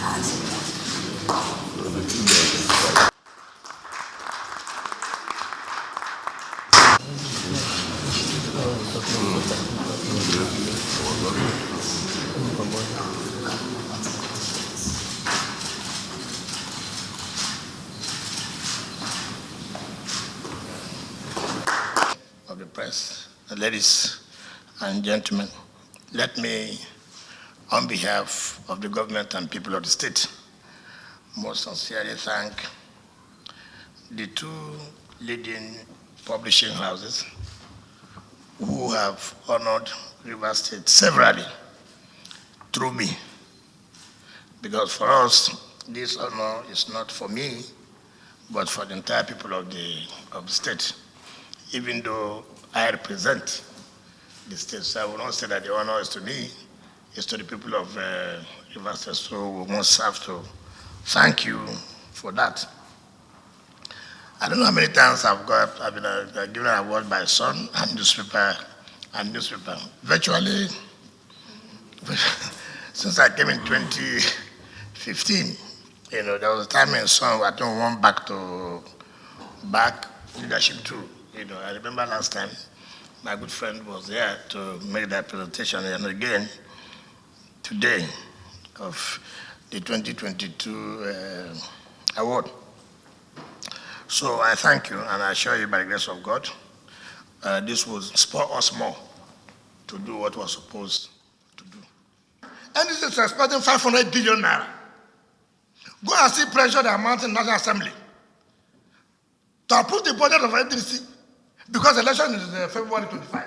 Of the press, ladies and gentlemen, let me, on behalf of the government and people of the state, most sincerely thank the two leading publishing houses who have honored Rivers State severally through me. Because for us, this honor is not for me, but for the entire people of the state. Even though I represent the state, so I will not say that the honor is to me, it's to the people of Rivers State. So we must have to thank you for that. I don't know how many times I've been given an award by Sun and newspaper. Virtually, since I came in 2015, there was a time in Sun I don't want back leadership too. I remember last time my good friend was there to make that presentation, and again today of the 2022 award. So I thank you, and I assure you by the grace of God, this will spur us more to do what we're supposed to do. And this is expecting 500 billion naira. Go and see pressure the amount in National Assembly to approve the budget of NDDC, because the election is February 25.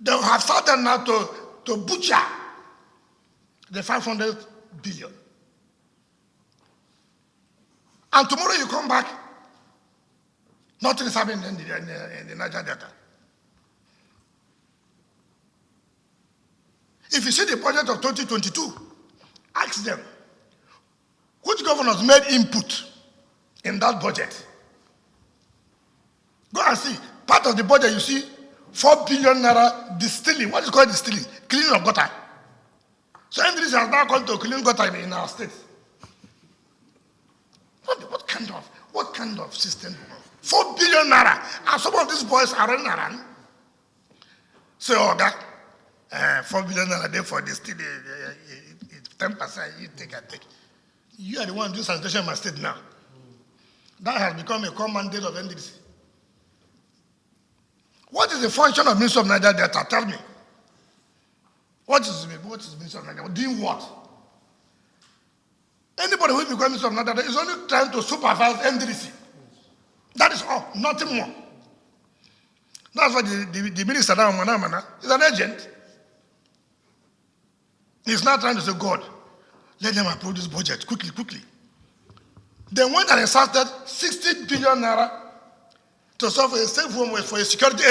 They have started now to butcher the 500 billion. And tomorrow you come back, nothing is happening in the Niger Delta. If you see the budget of 2022, ask them, which governors made input in that budget? Go and see. Part of the budget, you see 4 billion naira distilling. What is called distilling? Cleaning of gutter. So NDDC has now gone to clean gutter in our state. What kind of system? 4 billion naira. And some of these boys are running around. Say, oh, that 4 billion naira there for distilling, 10%, you take, I take. You are the one doing sanitation in my state now. That has become a common mandate of NDDC. What is the function of Minister of Niger Delta? Tell me. What is Minister of Niger? Doing what? Anybody who becomes Minister of Niger Delta is only trying to supervise NDDC. That is all, nothing more. That's why the minister now, is an agent. He's not trying to say, God, let them approve this budget quickly. They went and inserted 60 billion naira to solve a safe home for a security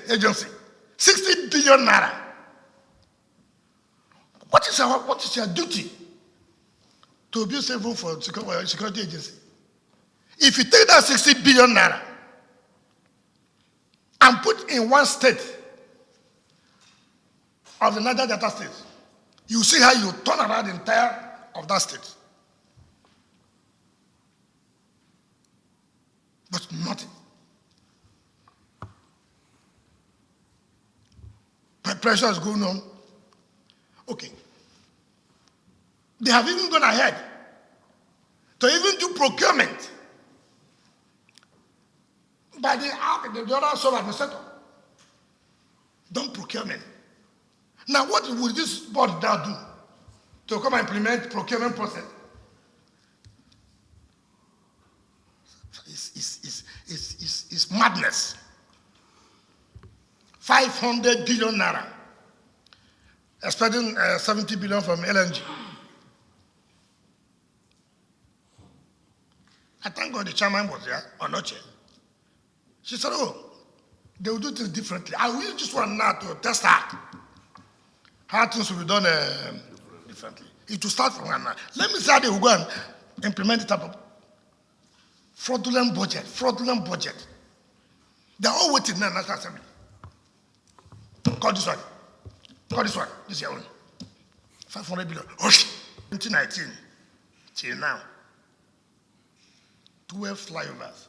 agency. 60 billion naira. What is your duty to build safe home for a security agency? If you take that 60 billion naira and put in one state of the Niger Delta state, you see how you turn around the entire of that state. But nothing. Pressure is going on. Okay. They have even gone ahead to even do procurement by the other sub administrator. Done procurement. Now, what will this board now do to come and implement procurement process? It's madness. 500 billion naira, expecting 70 billion from LNG. I thank God the chairman was there, Onochie. She said, oh, they will do things differently. I will just want now to test her. How things will be done differently. It will start from now. Let me say how they will go and implement the type of fraudulent budget. They are all waiting now in the National Assembly. Call this one. This is your own. 500 billion. 2019 till now, 12 flyovers.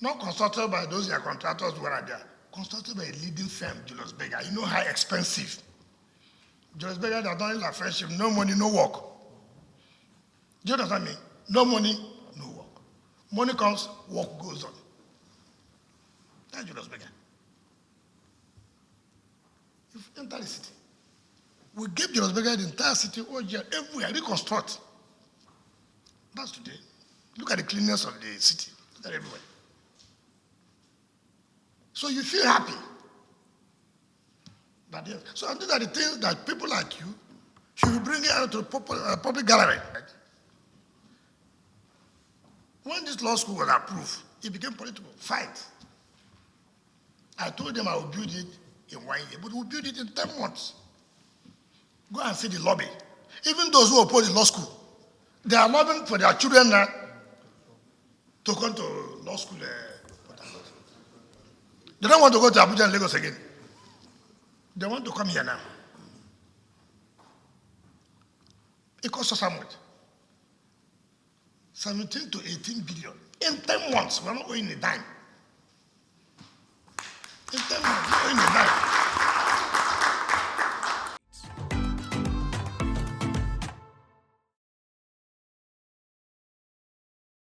Not constructed by those contractors who are there, constructed by a leading firm, Julius Berger. You know how expensive. Julius Berger, they're done like friendship, no money, no work. Do you understand me? No money, no work. Money comes, work goes on. That's Julius Berger. You've entered the city. We gave Julius Berger the entire city, everywhere, reconstruct. That's today. Look at the cleanness of the city. Look at everywhere. So you feel happy. But yes. So I think that the things that people like you should be bringing out to the public gallery. Right? When this law school was approved, it became political. Fight. I told them I would build it in 1 year, but we'll build it in 10 months. Go and see the lobby. Even those who oppose the law school, they are lobbying for their children now to come to law school. They don't want to go to Abuja and Lagos again. They want to come here now. It costs us how much? 17 to 18 billion. In 10 months, we're not owing a dime. In 10 months, we're owing a dime.